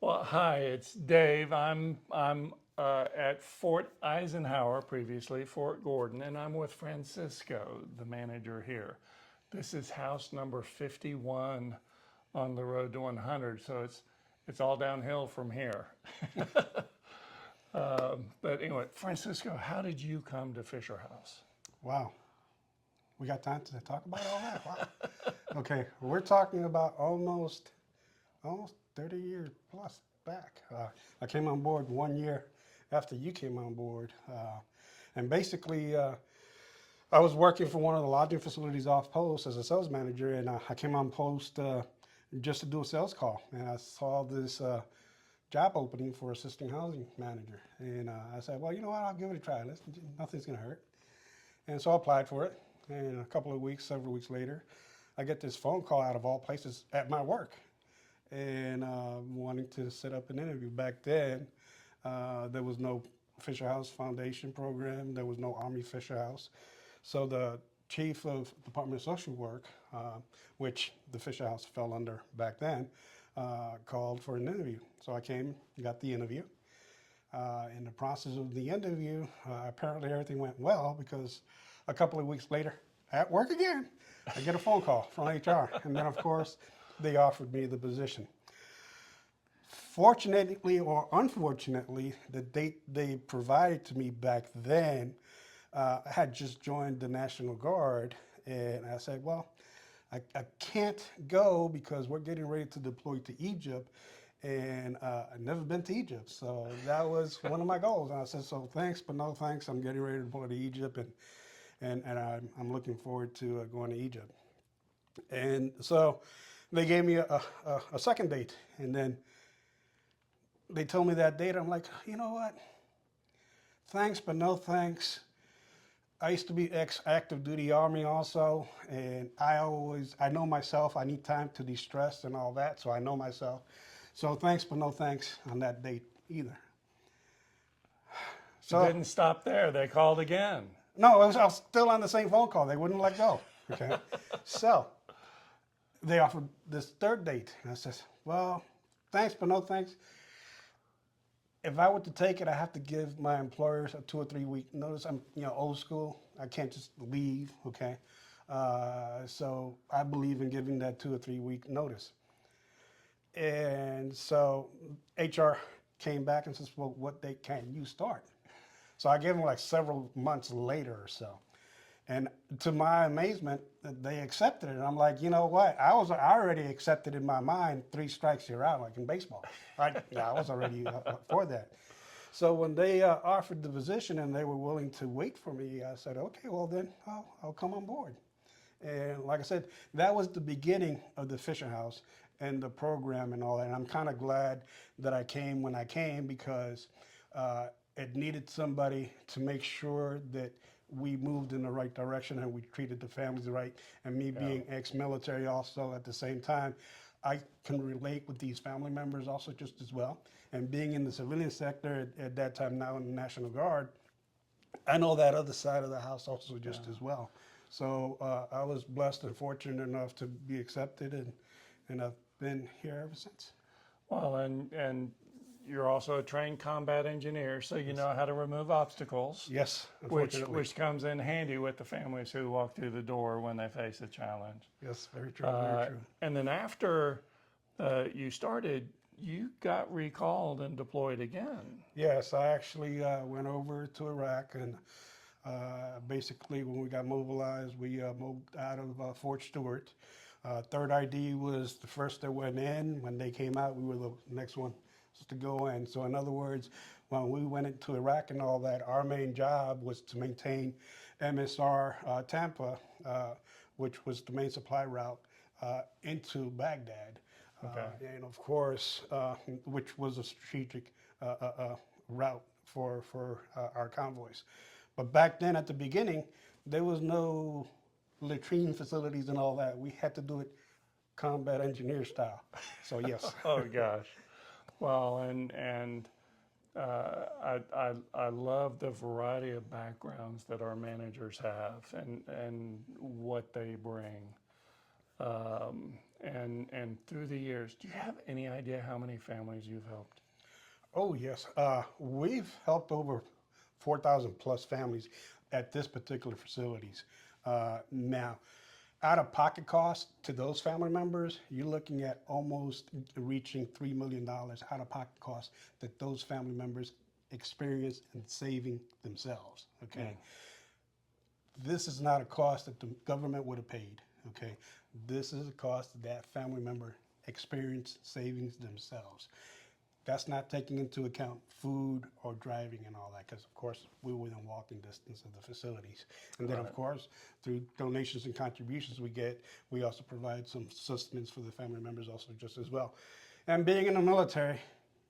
Well, hi, it's Dave. I'm at Fort Eisenhower, previously Fort Gordon, and I'm with Francisco, the manager here. This is house number 51 on the road to 100, so it's all downhill from here. But anyway, Francisco, how did you come to Fisher House? Wow. We got time to talk about all that? Wow. Okay, we're talking about almost 30 years plus back. I came on board 1 year after you came on board. And basically, I was working for one of the lodging facilities off post as a sales manager, and I came on post just to do a sales call. And I saw this job opening for assistant housing manager. And I said, well, you know what, I'll give it a try. Nothing's going to hurt. And so I applied for it. And a couple of weeks, several weeks later, I get this phone call out of all places at my work and wanting to set up an interview. Back then, there was no Fisher House Foundation program. There was no Army Fisher House. So the chief of Department of Social Work, which the Fisher House fell under back then, called for an interview. So I came, got the interview. In the process of the interview, apparently everything went well because a couple of weeks later, at work again, I get a phone call from HR. And then, of course, they offered me the position. Fortunately or unfortunately, the date they provided to me back then, I had just joined the National Guard. And I said, well, I can't go because we're getting ready to deploy to Egypt. And I've never been to Egypt, so that was one of my goals. And I said, so thanks, but no thanks. I'm getting ready to deploy to Egypt, and I'm looking forward to going to Egypt. And so they gave me a second date, and then they told me that date. I'm like, you know what? Thanks, but no thanks. I used to be ex-active duty Army also, and I know myself. I need time to de-stress and all that, so I know myself. So thanks, but no thanks on that date either. It So didn't stop there. They called again. no, I was still on the same phone call. They wouldn't let go. Okay, so they offered this third date, and I says, well, thanks, but no thanks. If I were to take it, I have to give my employers a 2 or 3 week notice. I'm old school. I can't just leave. Okay, so I believe in giving that 2 or 3 week notice. And so HR came back and says, well, what date can you start? So I gave them like several months later or so. And to my amazement, they accepted it. And I'm like, you know what? I already accepted in my mind 3 strikes you're out, like in baseball. I was already for that. So when they offered the position and they were willing to wait for me, I said, okay, well then I'll come on board. And like I said, that was the beginning of the Fisher House and the program and all that. And I'm kind of glad that I came when I came because it needed somebody to make sure that we moved in the right direction and we treated the families right. And me being ex-military also at the same time, I can relate with these family members also just as well. And being in the civilian sector at that time now in the National Guard, I know that other side of the house also just as well. So I was blessed and fortunate enough to be accepted, and I've been here ever since. Well, and you're also a trained combat engineer, so you know how to remove obstacles, Yes, unfortunately. which comes in handy with the families who walk through the door when they face a challenge. Yes, very true, very true. And then after you started, you got recalled and deployed again. Yes, I actually went over to Iraq, and basically when we got mobilized, we moved out of Fort Stewart. Third ID was the first that went in. When they came out, we were the next one to go in. So in other words, when we went into Iraq and all that, our main job was to maintain MSR Tampa, which was the main supply route into Baghdad. Okay. And of course, which was a strategic route for our convoys. But back then at the beginning, there was no latrine facilities and all that. We had to do it combat engineer style. So yes. Oh gosh. Well, and I love the variety of backgrounds that our managers have and what they bring. and through the years, do you have any idea how many families you've helped? Oh, yes. We've helped over 4,000 plus families at this particular facilities. Now, out of pocket costs to those family members, you're looking at almost reaching $3 million out of pocket costs that those family members experience and saving themselves. Okay. This is not a cost that the government would have paid. Okay. This is a cost that family member experienced savings themselves. That's not taking into account food or driving and all that, because of course we were within walking distance of the facilities. And then of course, through donations and contributions we get, we also provide some sustenance for the family members also just as well. And being in the military,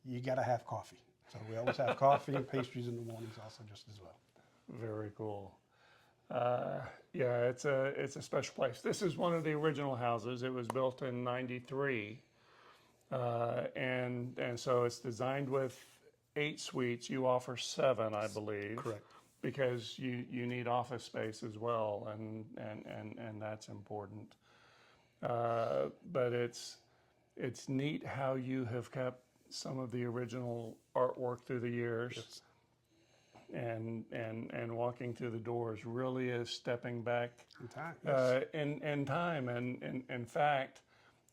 you gotta have coffee. So we always have coffee and pastries in the mornings also just as well. Very cool. Yeah, it's a special place. This is one of the original houses. It was built in '93. And so it's designed with 8 suites. You offer 7, I believe. Correct. Because you need office space as well, and that's important. But it's neat how you have kept some of the original artwork through the years. Yes. And walking through the doors really is stepping back In time. Yes. in time. And in fact,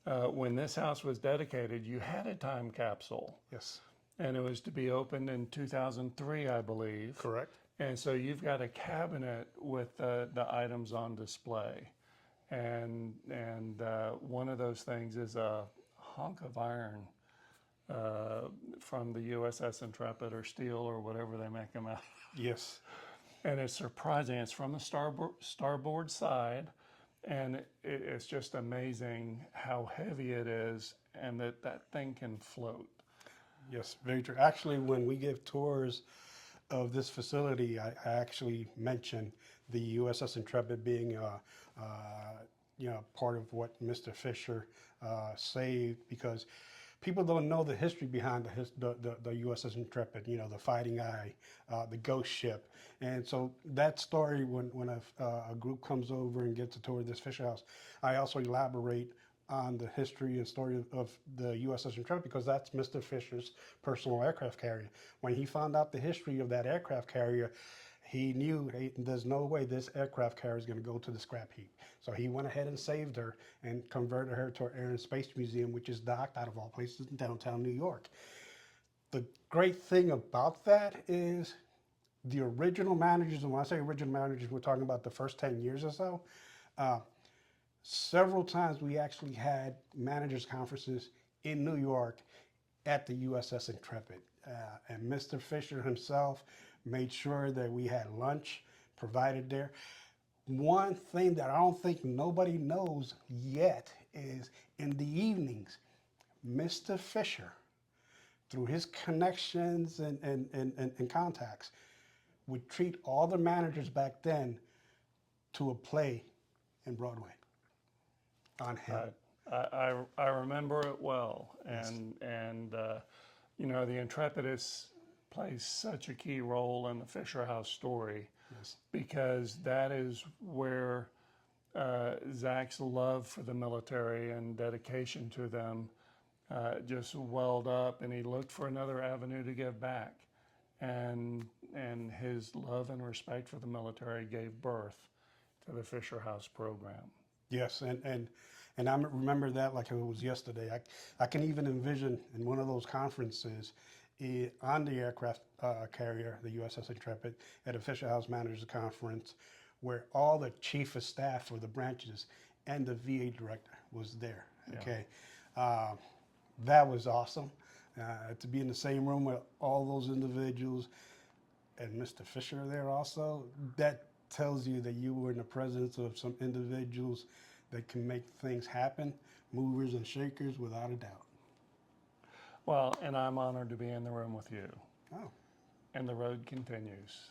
when this house was dedicated, you had a time capsule, Yes. and it was to be opened in 2003, I believe. Correct. And so you've got a cabinet with the items on display, and one of those things is a hunk of iron from the USS Intrepid or steel or whatever they make them out of. Yes. And it's surprising. It's from the starboard side, and it's just amazing how heavy it is and that thing can float. Yes, very true. Actually, when we give tours of this facility, I actually mention the USS Intrepid being, part of what Mr. Fisher saved, because people don't know the history behind the USS Intrepid. You know, the Fighting Eye, the ghost ship, and so that story. When a group comes over and gets a tour of this Fisher House, I also elaborate on the history and story of the USS Intrepid, because that's Mr. Fisher's personal aircraft carrier. When he found out the history of that aircraft carrier, he knew, hey, there's no way this aircraft carrier is going to go to the scrap heap. So he went ahead and saved her and converted her to our Air and Space Museum, which is docked out of all places in downtown New York. The great thing about that is the original managers, and when I say original managers, we're talking about the first 10 years or so. Several times we actually had managers conferences in New York at the USS Intrepid. And Mr. Fisher himself made sure that we had lunch provided there. One thing that I don't think nobody knows yet is in the evenings, Mr. Fisher, through his connections and contacts, would treat all the managers back then to a play in Broadway on him. I remember it well, and the Intrepid plays such a key role in the Fisher House story, Yes. because that is where Zach's love for the military and dedication to them just welled up, and he looked for another avenue to give back, and his love and respect for the military gave birth to the Fisher House program. Yes, and I remember that like it was yesterday. I can even envision in one of those conferences on the aircraft carrier, the USS Intrepid, at a Fisher House Managers Conference, where all the chief of staff for the branches and the VA director was there. Okay, that was awesome to be in the same room with all those individuals and Mr. Fisher there also. That tells you that you were in the presence of some individuals that can make things happen, movers and shakers, without a doubt. Well, and I'm honored to be in the room with you. Oh, And the road continues.